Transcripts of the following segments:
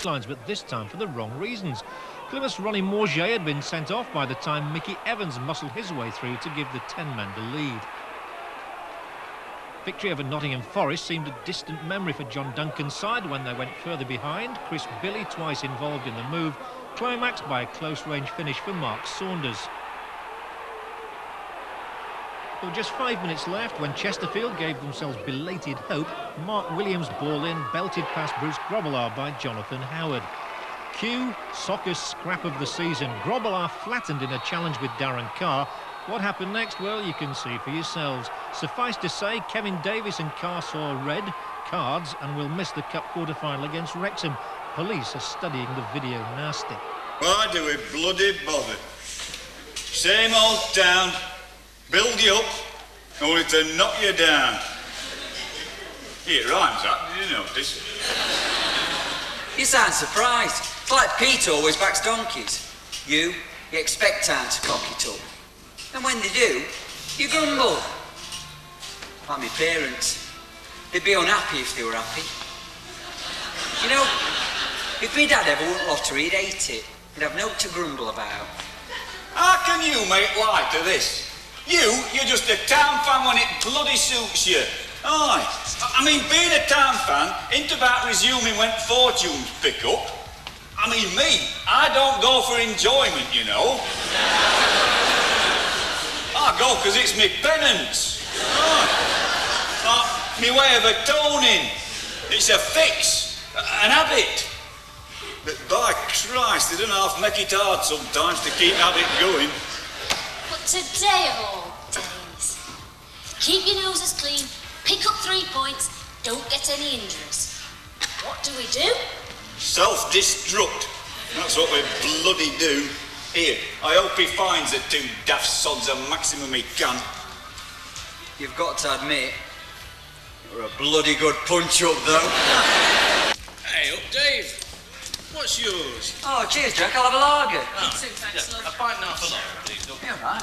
sidelines, but this time for the wrong reasons. Plymouth's Ronnie Morget had been sent off by the time Mickey Evans muscled his way through to give the 10-man the lead. Victory over Nottingham Forest seemed a distant memory for John Duncan's side when they went further behind. Chris Billy, twice involved in the move, climaxed by a close-range finish for Mark Saunders. There were just 5 minutes left when Chesterfield gave themselves belated hope. Mark Williams' ball-in belted past Bruce Grobbelaar by Jonathan Howard. Cue soccer's scrap of the season. Grobbelaar flattened in a challenge with Darren Carr. What happened next? Well, you can see for yourselves. Suffice to say, Kevin Davies and Carr saw red cards and will miss the cup quarter-final against Wrexham. Police are studying the video nasty. Why do we bloody bother? Same old town. Build you up, only to knock you down. It rhymes, that, did you notice? You sound surprised. It's like Pete always backs donkeys. You expect time to cock it up. And when they do, you grumble. Like my parents. They'd be unhappy if they were happy. You know, if my dad ever won lottery, he'd hate it. He'd have no to grumble about. How can you make light of this? You're just a town fan when it bloody suits you. Aye. I mean, being a town fan ain't about resuming when fortunes pick up. I mean, me, I don't go for enjoyment, you know. I go because it's me penance. Like me way of atoning. It's a fix, an habit. But by Christ, they don't half make it hard sometimes to keep habit going. But today of all days, keep your noses clean, pick up 3 points, don't get any injuries. What do we do? Self-destruct. That's what we bloody do. Here, I hope he finds the 2 daft sods a maximum he can. You've got to admit, you're a bloody good punch-up, though. Hey, up, Dave. What's yours? Oh, cheers, Jack. I'll have a lager. Oh, thanks, love. A pint and a half a lager, please, Doug. Yeah, right.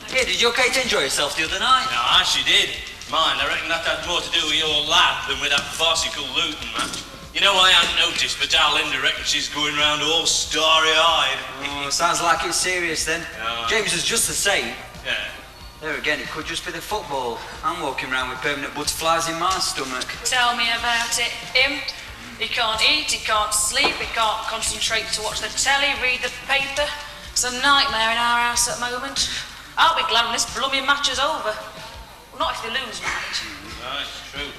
Here, did you okay to enjoy yourself the other night? No, I actually did. Mine, I reckon that had more to do with your lad than with that farcical Luton match. You know, I hadn't noticed, but our Linda reckons she's going round all starry-eyed. Oh, sounds like it's serious then. James was just the same. Yeah. There again, it could just be the football. I'm walking around with permanent butterflies in my stomach. Tell me about it. Him, he can't eat, he can't sleep, he can't concentrate to watch the telly, read the paper. It's a nightmare in our house at the moment. I'll be glad when this blooming match is over. Well, not if they lose, mind. No, it's true.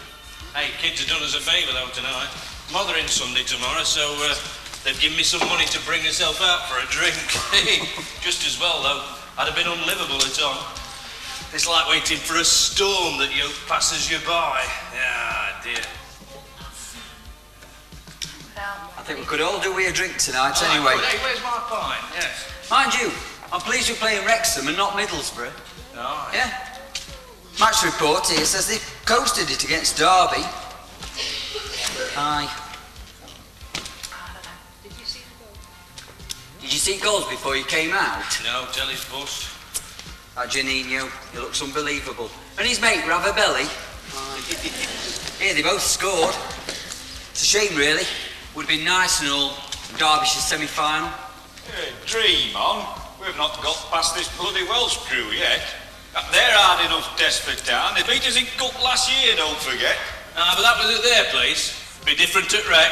Hey, kids have done us a favour, though, tonight. Mothering Sunday tomorrow, so they've given me some money to bring herself out for a drink. Just as well, though. I'd have been unlivable at all. It's like waiting for a storm that passes you by. Yeah, dear. I think we could all do with a drink tonight, anyway. Hey, where's my pint? Yes. Mind you, I'm pleased we're playing Wrexham and not Middlesbrough. Oh, Yeah. Match report here says they coasted it against Derby. Aye. Did you see the goal? Did you see goals before you came out? No, telly's bust. That Janino, he looks unbelievable. And his mate, Ravivelli. Here, they both scored. It's a shame, really. Would have been nice and all. Derbyshire's semi-final. Yeah, dream on. We've not got past this bloody Welsh crew yet. They're hard enough desperate town. They beat us in Cup last year, don't forget. But that was at their place. Be different at Rec.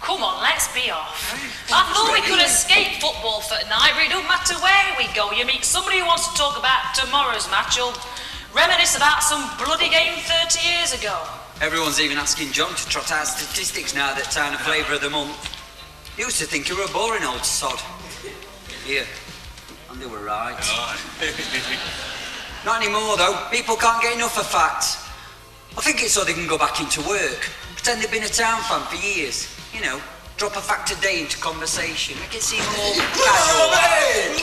Come on, let's be off. I thought we could escape football for tonight, but it don't matter where we go. You meet somebody who wants to talk about tomorrow's match or reminisce about some bloody game 30 years ago. Everyone's even asking John to trot out statistics now that Town of Flavour of the Month. He used to think you were a boring old sod. Here. And they were right. Not anymore, though. People can't get enough of facts. I think it's so they can go back into work. Pretend they've been a town fan for years. You know, drop a fact a day into conversation. Make it seem more casual. Hey,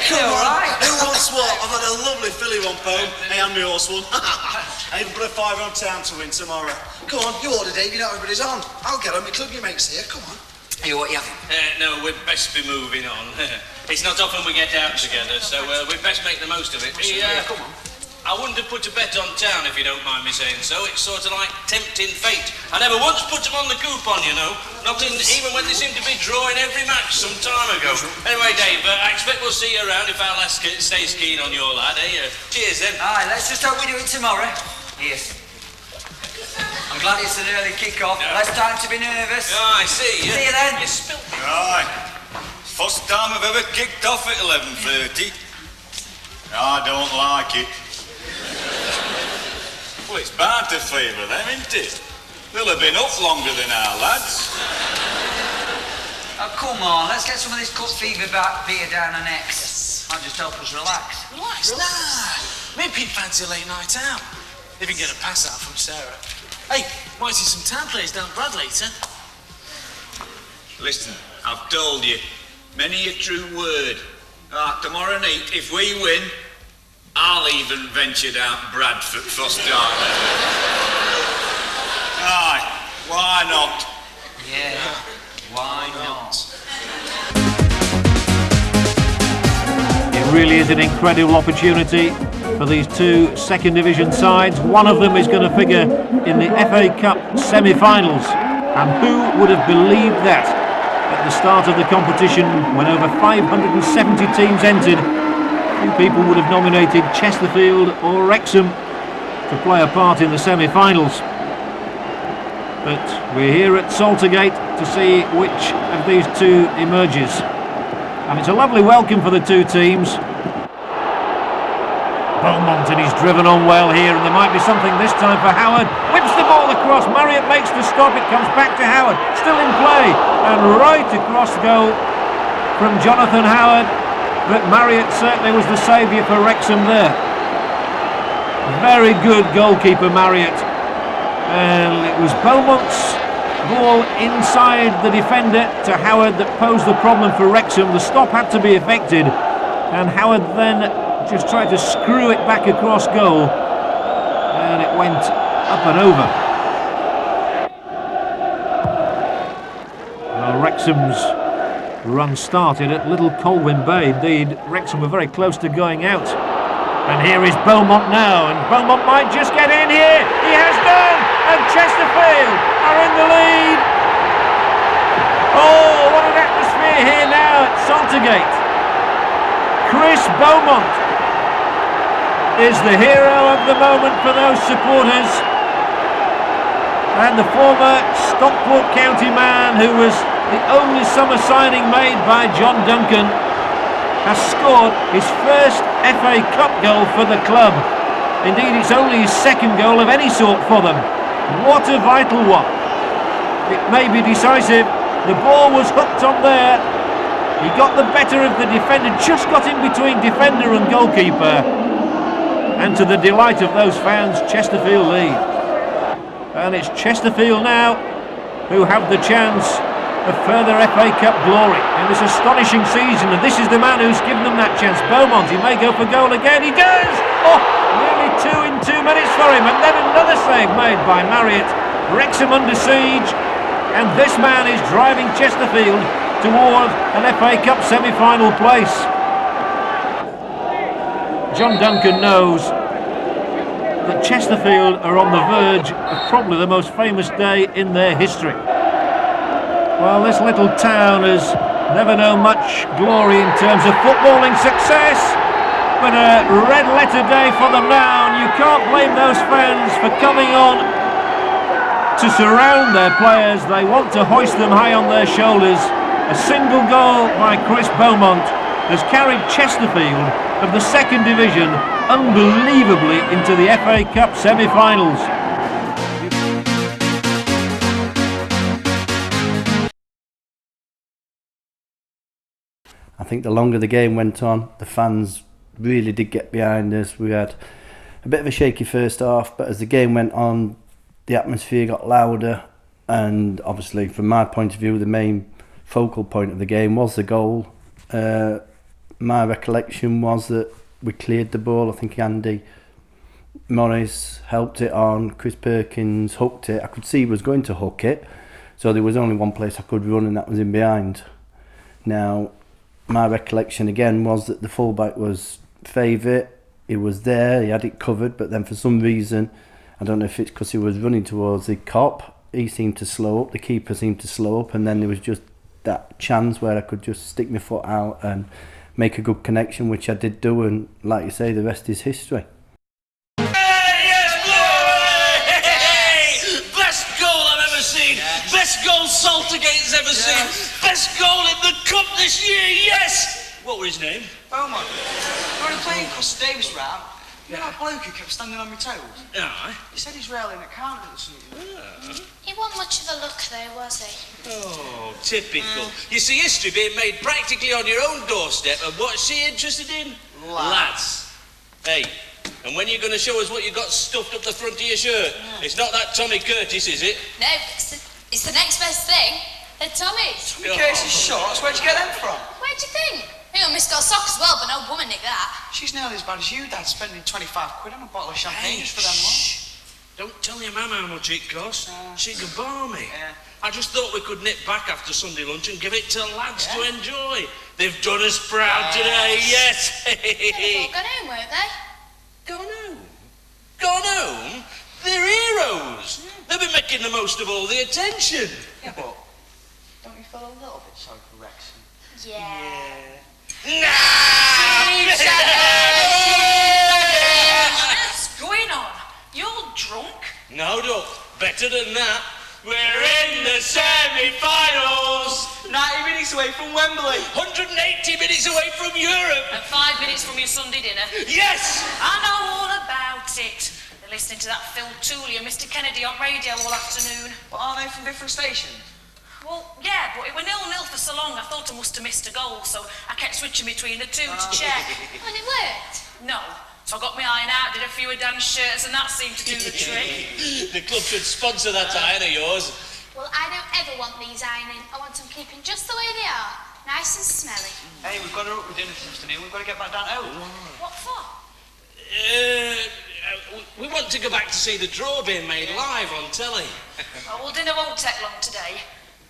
come on. Right. Who wants what? I've had a lovely filly one pound. Hey, and my horse one. I even put a £5 on town to win tomorrow. Come on, you order, Dave. You know everybody's on. I'll get on. My club your mates here. Come on. Hey, what you having? No, we'd best be moving on. It's not often we get out together, so we'd best make the most of it. Yeah, come on. I wouldn't have put a bet on Town if you don't mind me saying so. It's sort of like tempting fate. I never once put them on the coupon, you know. Even when they seem to be drawing every match some time ago. Anyway, Dave, I expect we'll see you around if our lass stays keen on your lad, eh? Cheers, then. Aye, let's just hope we do it tomorrow. Here. I'm glad it's an early kick-off. Less time to be nervous. Oh, I see. See you then. You spilt me. Right. First time I've ever kicked off at 11:30. I don't like it. Well, it's bound to favour them, isn't it? They'll have been up longer than our lads. Oh, come on, let's get some of this cut fever beer down our necks. I'll just help us relax. Relax? Nah. Maybe Pete fancy a late night out. If you can get a pass out from Sarah. Hey, might see some Town players down Brad later. Listen, I've told you, many a true word. Tomorrow night, if we win, I'll even venture down Bradford first time. Aye, why not? Yeah, why not? It really is an incredible opportunity for these two second division sides. One of them is going to figure in the FA Cup semi-finals, and who would have believed that at the start of the competition, when over 570 teams entered? Few people would have nominated Chesterfield or Wrexham to play a part in the semi-finals. But we're here at Saltergate to see which of these two emerges. And it's a lovely welcome for the two teams. Beaumont, and he's driven on well here, and there might be something this time for Howard. Whips the ball across, Marriott makes the stop, it comes back to Howard, still in play, and right across goal from Jonathan Howard. But Marriott certainly was the saviour for Wrexham there. Very good goalkeeper, Marriott. And it was Beaumont's ball inside the defender to Howard that posed the problem for Wrexham. The stop had to be effected, and Howard then just tried to screw it back across goal, and it went up and over. Well, Wrexham's run started at Little Colwyn Bay. Indeed, Wrexham were very close to going out. And here is Beaumont now, and Beaumont might just get in here. He has done, and Chesterfield are in the lead. Oh, what an atmosphere here now at Saltergate. Chris Beaumont is the hero of the moment for those supporters, and the former Stockport County man, who was the only summer signing made by John Duncan, has scored his first FA Cup goal for the club. Indeed, it's only his second goal of any sort for them. What a vital one. It may be decisive. The ball was hooked on there. He got the better of the defender, just got in between defender and goalkeeper. And to the delight of those fans, Chesterfield lead. And it's Chesterfield now who have the chance of further FA Cup glory in this astonishing season, and this is the man who's given them that chance. Beaumont, he may go for goal again. He does! Oh, nearly 2 in 2 minutes for him, and then another save made by Marriott. Wrexham under siege, and this man is driving Chesterfield toward an FA Cup semi-final place. John Duncan knows that Chesterfield are on the verge of probably the most famous day in their history. Well, this little town has never known much glory in terms of footballing success, but a red letter day for them now, and you can't blame those fans for coming on to surround their players. They want to hoist them high on their shoulders. A single goal by Chris Beaumont has carried Chesterfield of the second division unbelievably into the FA Cup semi-finals. I think the longer the game went on, the fans really did get behind us. We had a bit of a shaky first half, but as the game went on, the atmosphere got louder, and obviously from my point of view, the main focal point of the game was the goal. My recollection was that we cleared the ball. I think Andy Morris helped it on, Chris Perkins hooked it. I could see he was going to hook it, so there was only one place I could run, and that was in behind. Now, my recollection again was that the fullback was favourite. he was there, he had it covered, but then for some reason, I don't know if it's because he was running towards the cop, he seemed to slow up, the keeper seemed to slow up, and then there was just that chance where I could just stick my foot out and make a good connection, which I did do, and like you say, the rest is history. Best goal I've ever seen. Best goal Saltergate's ever seen. Best goal in the cup this year. Yes. What was his name? Beaumont. When we were playing Costa Davis round, you know that bloke who kept standing on my toes? Aye. He said he's railing at Cardiff or something. He wasn't much of a look though, was he? Oh, typical. You see history being made practically on your own doorstep, and what's she interested in? Lads. Hey, and when you're going to show us what you got stuffed up the front of your shirt? It's not that Tommy Curtis, is it? No, it's the next best thing. They're Tommy's. Tommy Curtis's shorts, where'd you get them from? Where'd you think? You miss got socks as well, but no woman nicked that. She's nearly as bad as you, Dad, spending 25 quid on a bottle of champagne just for them lot. Don't tell your mum how much it costs. She could bar me. Yeah. I just thought we could nip back after Sunday lunch and give it to lads to enjoy. They've done us proud today, yes. They've all gone home, weren't they? Gone home? Gone home? They're heroes. They've been making the most of all the attention. Yeah, but don't you feel a little bit sorry for Wrexham? Yeah. What's going on? You're drunk? No, don't. Better than that. We're in the semi-finals. 90 minutes away from Wembley. 180 minutes away from Europe. And 5 minutes from your Sunday dinner? Yes! I know all about it. They're listening to that Phil Tooley and Mr. Kennedy on radio all afternoon. But aren't they from different stations? Well, yeah, but it were 0-0 for so long, I thought I must have missed a goal, so I kept switching between the two to check. And it worked. No. So I got my iron out, did a few of Dan's shirts, and that seemed to do the trick. The club should sponsor that iron of yours. Well, I don't ever want these ironing. I want them keeping just the way they are. Nice and smelly. Hey, we've got her up with dinner this afternoon. We've got to get back down out. What for? We want to go back to see the draw being made live on telly. Oh, well, dinner won't take long today.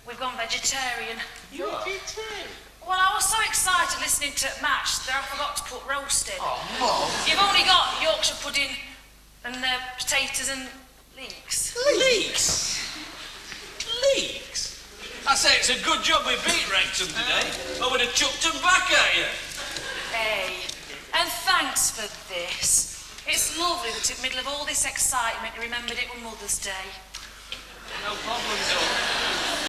We've gone vegetarian. You're vegetarian? Well, I was so excited listening to match that I forgot to put roast in. Oh, Mum. You've only got Yorkshire pudding and potatoes and leeks. Leeks? Leeks? I say it's a good job we beat Wrexham today. I would have chucked them back at you. Hey, and thanks for this. It's lovely that in the middle of all this excitement you remembered it was Mother's Day. No problem, Dad.